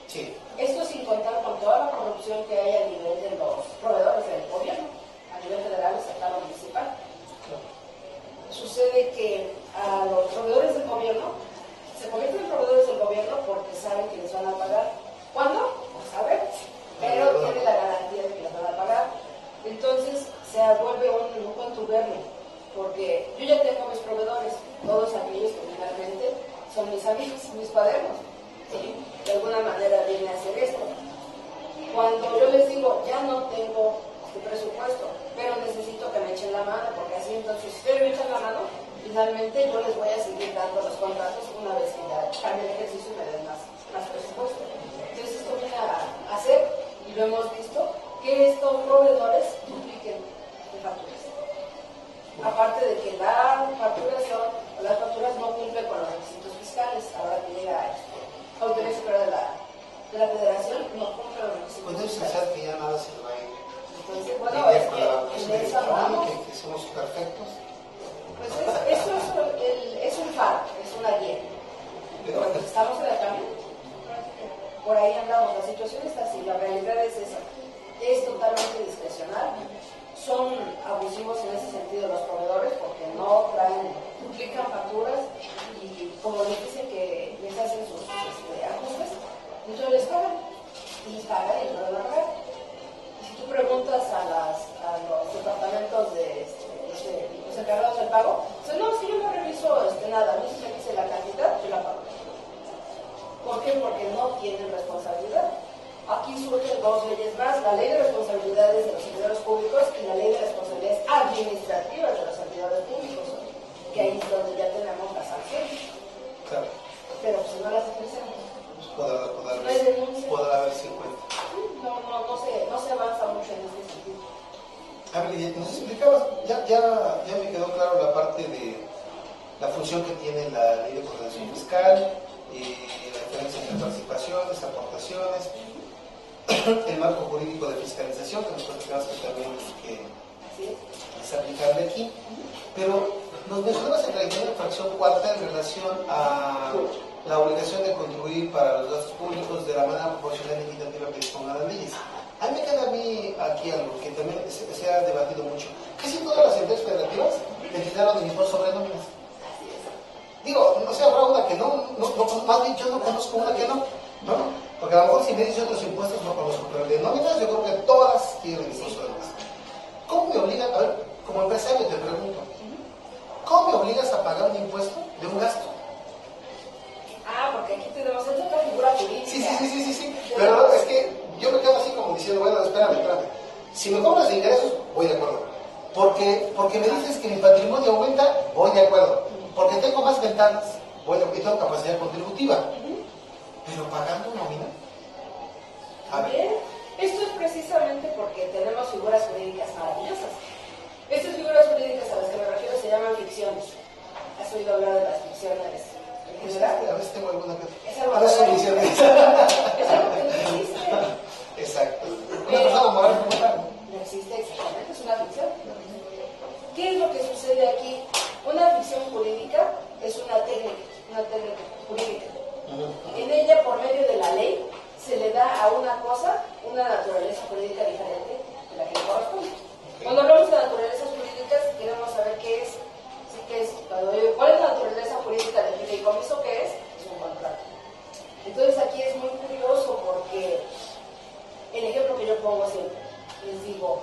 Sí. Esto sin contar con toda la corrupción que hay a nivel de los proveedores del gobierno, a nivel federal, estatal o municipal. Sucede que a los proveedores del gobierno se convierten en proveedores del gobierno porque saben que les van a pagar. ¿Cuándo? Pues a ver, pero tiene la garantía de que les van a pagar. Entonces se vuelve un contubernio, porque yo ya tengo mis proveedores, todos aquellos que finalmente son mis amigos, mis cuadernos. ¿Sí? De alguna manera viene a hacer esto. Cuando digo, ya no tengo presupuesto, pero necesito que me echen la mano, porque así entonces, si ustedes me echan la mano, finalmente yo les voy a seguir dando los contratos una vez que ya cambie el ejercicio y me den más presupuesto. Entonces esto viene a hacer, y lo hemos visto, que estos proveedores dupliquen de facturas. Aparte de que las facturas no cumplen con los requisitos fiscales, ahora que llega a Autoridad Superior de la Federación, no cumple los requisitos Podemos fiscales. pensar que ya nada se va a ir. Entonces, bueno, es que en esa mano, que somos perfectos. pues eso es un faro, es una guía. Pero estamos en el camino. Por ahí andamos, la situación está así, la realidad es esa. Es totalmente discrecional. Son abusivos en ese sentido los proveedores porque no duplican facturas y como les dicen que les hacen sus ajustes, entonces les pagan y no les van a pagar. Y si tú preguntas a los departamentos de los encargados del pago, dicen, no, si yo no reviso nada, a mí si me dice la cantidad, yo la pago. ¿Por qué? Porque no tienen responsabilidad. Aquí surgen dos leyes más, la ley de responsabilidades de los servidores públicos y la ley de responsabilidades administrativas de los servidores públicos, que ahí es donde ya tenemos las sanciones. Claro. Pero si no las ejercemos, No hay denuncia. Podrá haber 50. No se avanza mucho en este sentido. A ver, nos explicabas, ya me quedó claro la parte de la función que tiene la ley de coordinación fiscal, la diferencia entre participaciones, aportaciones, el marco jurídico de fiscalización, que nos platicabas que también es aplicable aquí, pero nos mencionabas en realidad la fracción cuarta en relación a la obligación de contribuir para los gastos públicos de la manera proporcional y equitativa que dispongan las leyes. A mí me queda aquí algo que también se ha debatido mucho. Casi todas las empresas federativas legislaron el impuesto sobre nóminas. Digo, no sé, habrá una que no, más bien yo no conozco una que no, porque a lo mejor si me dicen otros impuestos no conozco, pero de nóminas yo creo que todas tienen impuesto de nóminas. ¿Cómo me obligan, a ver, como empresario te pregunto, ¿cómo me obligas a pagar un impuesto de un gasto? Porque aquí tenemos esta figura jurídica. Sí, pero es que yo me quedo así como diciendo, bueno, espérame. Si me cobras de ingresos, voy de acuerdo. Porque me dices que mi patrimonio aumenta, voy de acuerdo. Porque tengo más ventanas, y tengo capacidad contributiva. Pero pagando nómina. Bien, esto es precisamente porque tenemos figuras jurídicas maravillosas. Estas figuras jurídicas a las que me refiero se llaman ficciones. ¿Has oído hablar de las ficciones? A veces tengo alguna que... Es algo no son ficciones. Es algo que no existe. Exacto. Una persona moral como tal. No existe exactamente, es una ficción. ¿Qué es lo que sucede aquí? Una ficción jurídica es una técnica jurídica. En ella, por medio de la ley, se le da a una cosa una naturaleza jurídica diferente de la que le corresponde. Cuando hablamos de naturalezas jurídicas, queremos saber qué es. ¿Cuál es la naturaleza jurídica del fideicomiso? ¿Qué es? Es un contrato. Entonces aquí es muy curioso porque el ejemplo que yo pongo siempre, les digo,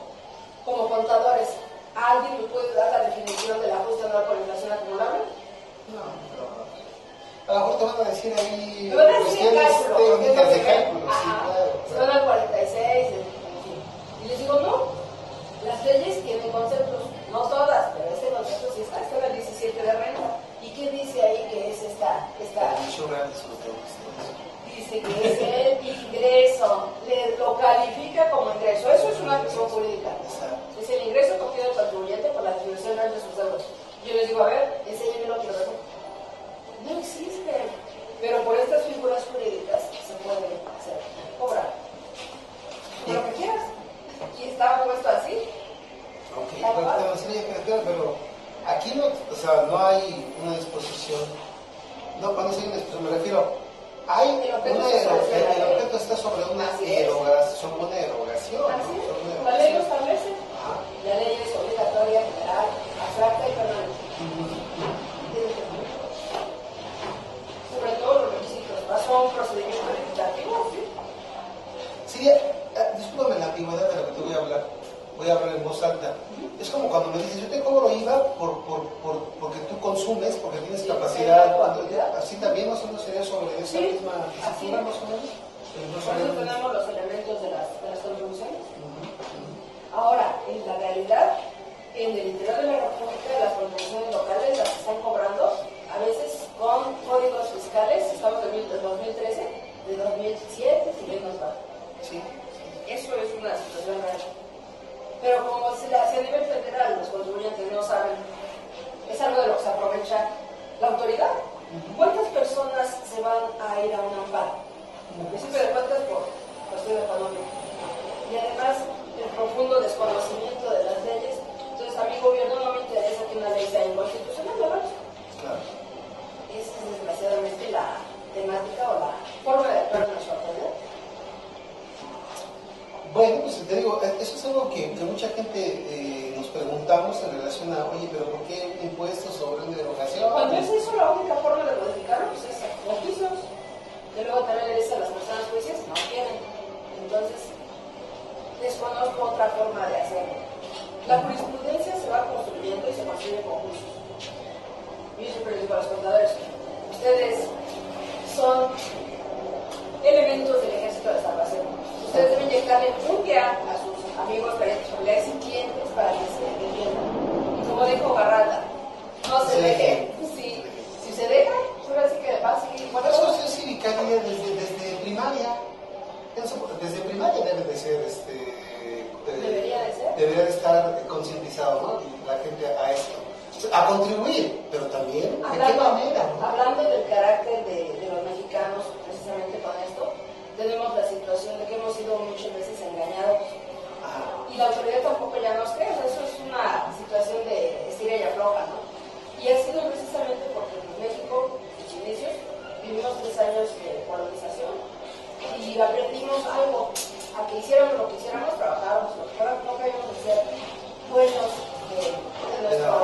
como contadores, ¿alguien me puede dar la definición del ajuste anual por inflación acumulable? A lo mejor te van a decir ahí Me van a decir cuestiones técnicas de cálculo. Son al 46, en fin. Y les digo, no. Las leyes tienen conceptos, no todas, pero este concepto sí está en el 17 de renta. ¿Y qué dice ahí que es esta? Dice que es el ingreso, lo califica como ingreso. Eso es una ficción jurídica. Es el ingreso que obtiene el contribuyente por la distribución de sus deudas. Yo les digo, a ver, enséñame lo que lo dejo. No existe, pero por estas figuras jurídicas se puede hacer, cobrar. Lo que quieras. Aquí está puesto así. Pero aquí no hay una disposición. No, cuando se hay una disposición, me refiero. El objeto está sobre una erogación. La ley lo establece. La ley es obligatoria, general, abstracta y permanente. Sobre todo los requisitos. Pasó un procedimiento legislativo, ¿sí? Sí, discúlpame la ambigüedad de lo que te voy a hablar. Voy a hablar en voz alta. Es como cuando me dices, yo te cobro IVA porque tú consumes, porque tienes capacidad. Así también más o menos sería sobre esa misma disciplina, más o menos. Por eso tenemos los elementos de las contribuciones. Pero como si a nivel federal los contribuyentes no saben, es algo de lo que se aprovecha la autoridad. ¿Cuántas personas se van a ir a un amparo? Al principio de cuentas por cuestión económica. Y además el profundo desconocimiento de las leyes. Entonces a mi gobierno no me interesa que una ley sea inconstitucional, ¿verdad? Claro. Esa es desgraciadamente la temática o la forma de actuar de nuestra autoridad. Bueno, pues te digo, eso es algo que mucha gente nos preguntamos en relación a, oye, pero ¿por qué impuestos sobre una derogación? Cuando es eso, la única forma de modificarlo pues es con juicios. Y luego también le dice a las personas juicios, no quieren. Entonces, desconozco otra forma de hacerlo. La jurisprudencia se va construyendo y se construye con juicios. Yo siempre les digo a los contadores, ustedes son elementos del ejército de salvación. Ustedes deben llegarle un día a sus amigos, parientes, familiares y clientes para que se defiendan. Y como dijo Barralda, no se dejen. Si se dejan, ahora sí que va a seguir. Bueno, eso es cívica desde primaria. Desde primaria debe de ser, debería de ser. Debería de estar concientizado, ¿no? Y la gente a esto. A contribuir, pero también, ¿de qué manera? ¿No? Hablando del carácter de los mexicanos, precisamente con esto, tenemos la situación de que hemos sido muchas veces engañados. Y la autoridad tampoco ya nos cree. Eso es una situación de estira y afloja, ¿no? Y ha sido precisamente porque en México, en sus inicios, vivimos 3 años de colonización y aprendimos algo. A que hiciéramos lo que hiciéramos, trabajábamos, lo que no queríamos hacer buenos de nuestro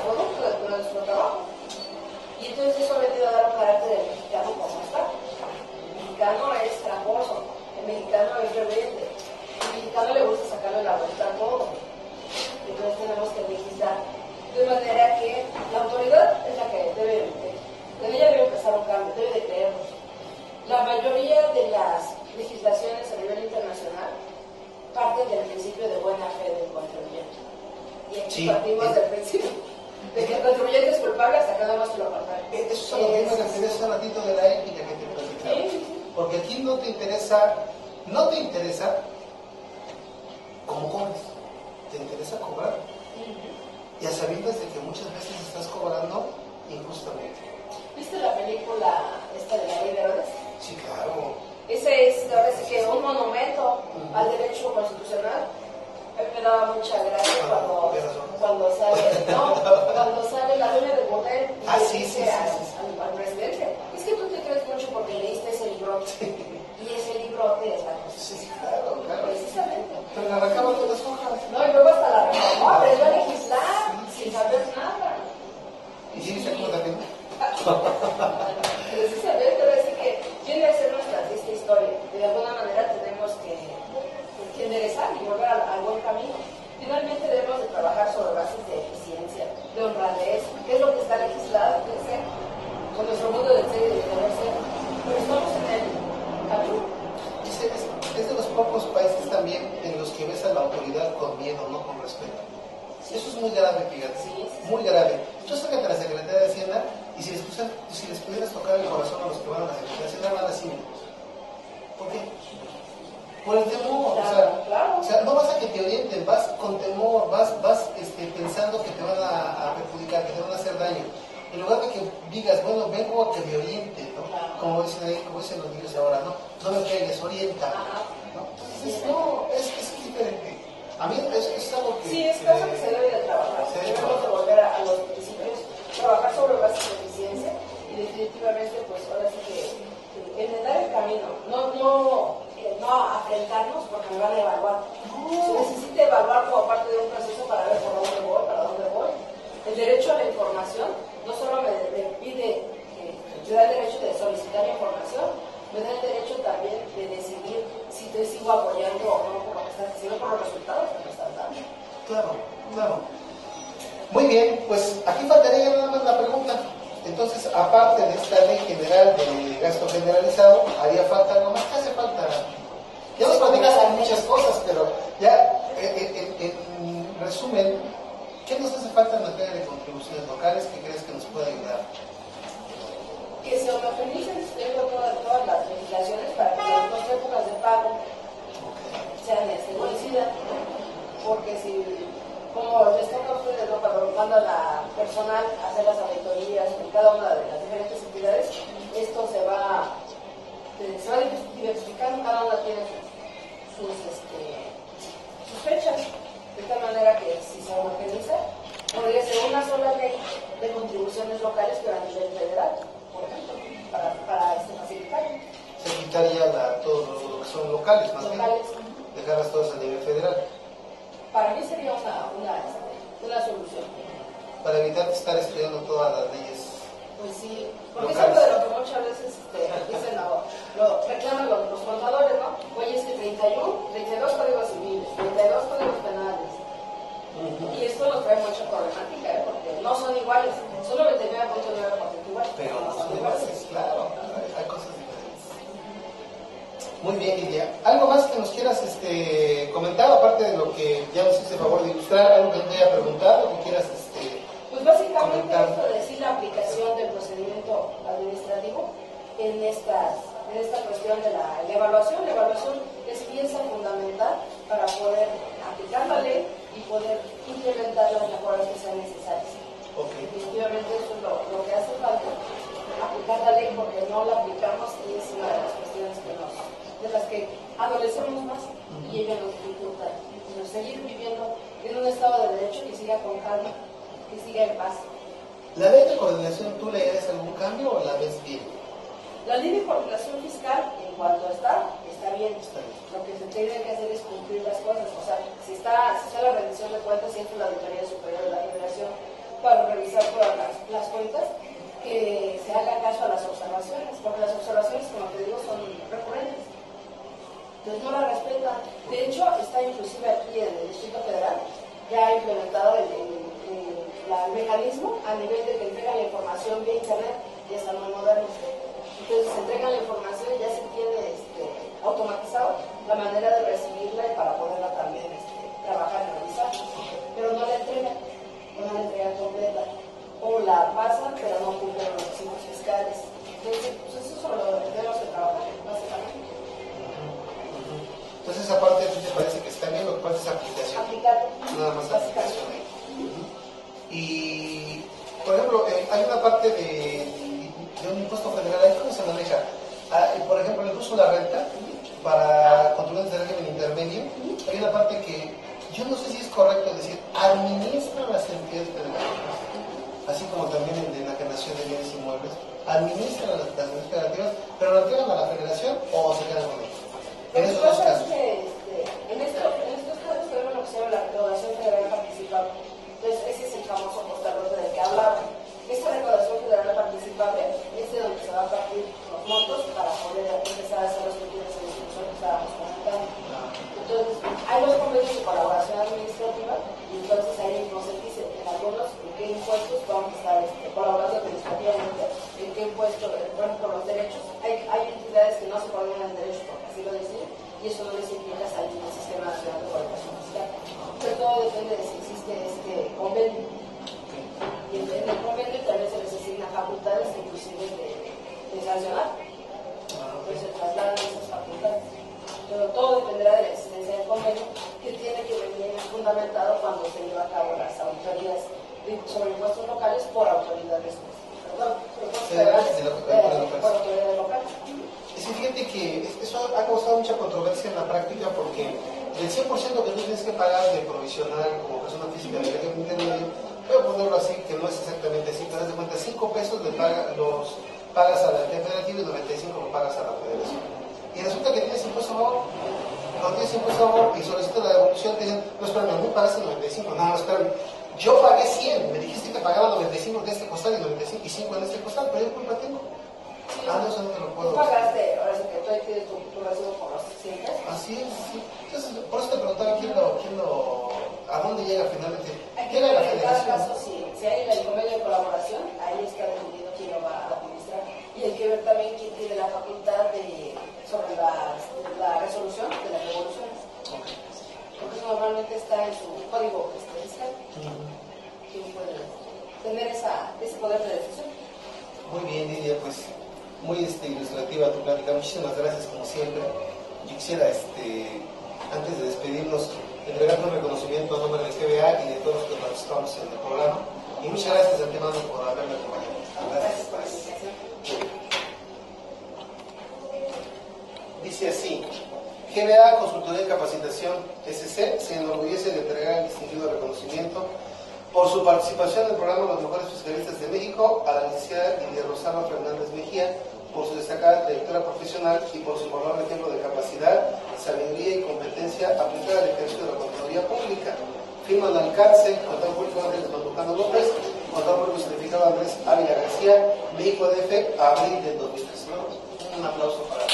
producto, de nuestro trabajo. Y entonces eso ha venido a dar un carácter del mexicano como está. El mexicano es tramposo, el mexicano es rebelde, el mexicano le gusta sacarle la vuelta a todo. Entonces tenemos que legislar de manera que la autoridad es la que debe, en ella debe empezar un cambio, debe de creernos. La mayoría de las legislaciones a nivel internacional parten del principio de buena fe del contribuyente. Y aquí partimos del principio de que el contribuyente es culpable hasta que no más lo contrario. Eso es lo que me refería hace un ratito de la ética que te platicaba. Porque aquí no te interesa cómo cobres, te interesa cobrar. Y a sabiendas de que muchas veces estás cobrando injustamente. ¿Viste la película esta de la ley de Herodes? Sí, claro. Ese es, parece que un monumento al derecho constitucional. A mí me daba mucha gracia cuando sale la dueña del bordel y dice al presidente, es que tú te crees mucho porque leíste ese librote. Y ese librote es la Constitución. Sí, claro. Precisamente. Pero la arrancaba todas las hojas. No, y luego hasta la reformó, aprendió a legislar sin saber nada. ¿Y si dice cómo también? Precisamente, pero es que tiene que ser nuestra triste historia. De alguna manera tenemos que enderezar y volver al buen camino. Finalmente debemos de trabajar sobre bases de eficiencia, de honradez, que es lo que está legislado, con nuestro mundo de ser y de deber ser. Pero estamos en el camino. Es de los pocos países también en los que ves a la autoridad con miedo, no con respeto. Eso es muy grave, fíjate. Muy grave. Tú sácate a la Secretaría de Hacienda y si les pudieras tocar el corazón a los que van a la Secretaría de Hacienda, van a decir, ¿por qué? Por el temor. O sea, no vas a que te orienten, vas con temor, vas pensando que te van a perjudicar, que te van a hacer daño. En lugar de que digas, bueno, vengo a que me orienten, ¿no? Como dicen ahí, como dicen los niños ahora, ¿no? No me pegues, orienta, ¿no? Entonces, no, es diferente. A mí es algo que... Sí, es algo que se debe de trabajar. Debemos de volver a los principios, trabajar sobre bases de eficiencia y definitivamente, pues ahora sí que enmendar el camino, no afrentarnos porque me van a evaluar. Se necesita evaluar como parte de un proceso para ver por dónde voy, para dónde voy. El derecho a la información no solo me pide, me da el derecho de solicitar información, me da el derecho también de decidir si te sigo apoyando o no por lo que estás diciendo, por los resultados que me estás dando. Claro. Muy bien, pues aquí faltaría nada más la pregunta. Entonces, aparte de esta ley general de gasto generalizado, haría falta algo más. ¿Qué hace falta? Ya nos platicas muchas cosas, pero ya en resumen, ¿qué nos hace falta en materia de contribuciones locales que crees que nos puede ayudar? Que se homogenicen todas las legislaciones para que las épocas de pago sean igualicidas. porque si, como les toca a ustedes, ¿no? Cuando mandan a personal a hacer las auditorías en cada una de las diferentes entidades, esto se va diversificando, cada una tiene sus fechas, de tal manera que si se organiza, podría ser una sola ley de contribuciones locales, pero a nivel federal, por ejemplo, para facilitar. Se quitaría todos los que son locales, más locales. Bien, dejarlas todas a nivel federal. Para mí sería una solución. Para evitar estar estudiando todas las leyes. Pues sí, porque es algo de lo que muchas veces dicen, reclaman los contadores, ¿no? Oye, es que 32 códigos civiles, 32 códigos penales. Y esto nos trae mucha problemática, porque no son iguales, son 99.9% iguales. Pero no son iguales, claro, hay cosas diferentes. Muy bien, Lidia. ¿Algo más que nos quieras comentar, aparte de lo que ya nos hiciste el favor de ilustrar, algo que te haya preguntado, que quieras Pues básicamente esto de decir la aplicación del procedimiento administrativo en esta cuestión de la evaluación. La evaluación es pieza fundamental para poder aplicar la ley y poder implementar las mejoras que sean necesarias. Okay. Definitivamente eso es lo que hace falta, aplicar la ley, porque no la aplicamos y es una de las cuestiones de las que adolecemos más y ello nos dificulta seguir viviendo en un estado de derecho que siga con calma, que siga en paz. ¿La ley de coordinación tú le harías algún cambio o la ves bien? La ley de coordinación fiscal, en cuanto está bien. Está bien. Lo que se tiene que hacer es cumplir las cosas. O sea, si está la rendición de cuentas, siempre la Auditoría Superior de la Federación para revisar todas las cuentas, que se haga caso a las observaciones, porque las observaciones, como te digo, son recurrentes. Entonces no la respetan. De hecho, está inclusive aquí en el Distrito Federal, ya ha implementado el mecanismo a nivel de que entregan la información vía internet, ya están muy modernos. Entonces se entrega la información y ya se tiene automatizado la manera de recibirla y para poderla también trabajar y revisar. Pero no la entregan completa. O la pasan, pero no cumplen los requisitos fiscales. Entonces, pues eso es lo que tenemos que trabajar, básicamente. Entonces, esa parte a ti te parece que está bien, lo que pasa es aplicación. Aplicarlo. Nada más aplicación. Y, por ejemplo, hay una parte de un impuesto federal, ¿ahí cómo se maneja? Por ejemplo, el uso de la renta para contribuyentes de régimen intermedio, hay una parte que yo no sé si es correcto decir, administran las entidades federativas, así como también en la enajenación de bienes inmuebles, administran las entidades federativas, pero lo entregan a la federación o se quedan con ellos. En esos dos casos. En estos casos tenemos lo que se llama la recaudación federal participada. Entonces, ese es el famoso postal del que hablaba. Esta recaudación federal participable es de donde se va a partir los montos para poder empezar a hacer los pedidos de distribución que estábamos comentando. Entonces, hay los convenios de colaboración administrativa y entonces ahí nos dice en algunos en qué impuestos vamos a estar colaborando administrativamente, en qué impuestos, bueno, por los derechos. Hay entidades que no se coordinan en derechos porque así lo deciden y eso no les implica salir del Sistema Nacional de Coordinación Fiscal. Pero todo depende de si existe este convenio. Y en el convenio también se les asignan facultades, inclusive de sancionar. Entonces se trasladan esas facultades. Pero todo dependerá de la existencia del convenio, que tiene que venir fundamentado cuando se lleva a cabo las auditorías sobre impuestos locales por autoridades, federales por autoridades locales. Sí, fíjate que eso ha causado mucha controversia en la práctica porque el 100% que tú tienes que pagar de provisional como persona física de régimen intermedio, voy a ponerlo así, que no es exactamente así, pero haz de cuenta, 5 pesos los pagas a la entidad federativa y 95 lo pagas a la federación. Y resulta que tienes impuesto a favor. Cuando tienes impuesto a favor y solicitas la devolución, te dicen, no, espérame, a mí pagaste 95. No, espérame, yo pagué 100, me dijiste que pagaba 95 de este costal y 95 en este costal, pero yo culpa tengo. No, eso no te lo puedo. Tú pagaste, ahora sí que tú tienes tu recibo por los 100 pesos. Así es, sí. Entonces, por eso te preguntaba a dónde llega finalmente. Aquí en cada caso, si hay el convenio de colaboración, ahí está definido quién lo va a administrar. Y hay que ver también quién tiene la facultad sobre la resolución de las devoluciones. Okay. Porque eso normalmente está en su código fiscal. ¿Quién puede tener ese poder de decisión? Muy bien, Lidia, pues muy ilustrativa tu plática. Muchísimas gracias, como siempre. Yo quisiera, antes de despedirnos, entregarte un reconocimiento participamos en el programa. Y muchas gracias de antemano por haberme acompañado. Gracias. Dice así: GBA Consultoría y Capacitación SC se enorgullece de entregar el distinguido reconocimiento por su participación en el programa Los Mejores Fiscalistas de México a la licenciada Lidia Rosalba Fernández Mejía, por su destacada trayectoria profesional y por su invaluable ejemplo de capacidad, sabiduría y competencia aplicada al ejercicio de la Contraloría Pública. Firman al cárcel, contador público Andrés Manucano López, contador público certificado Andrés Ávila García, México DF, abril del 2013. Un aplauso para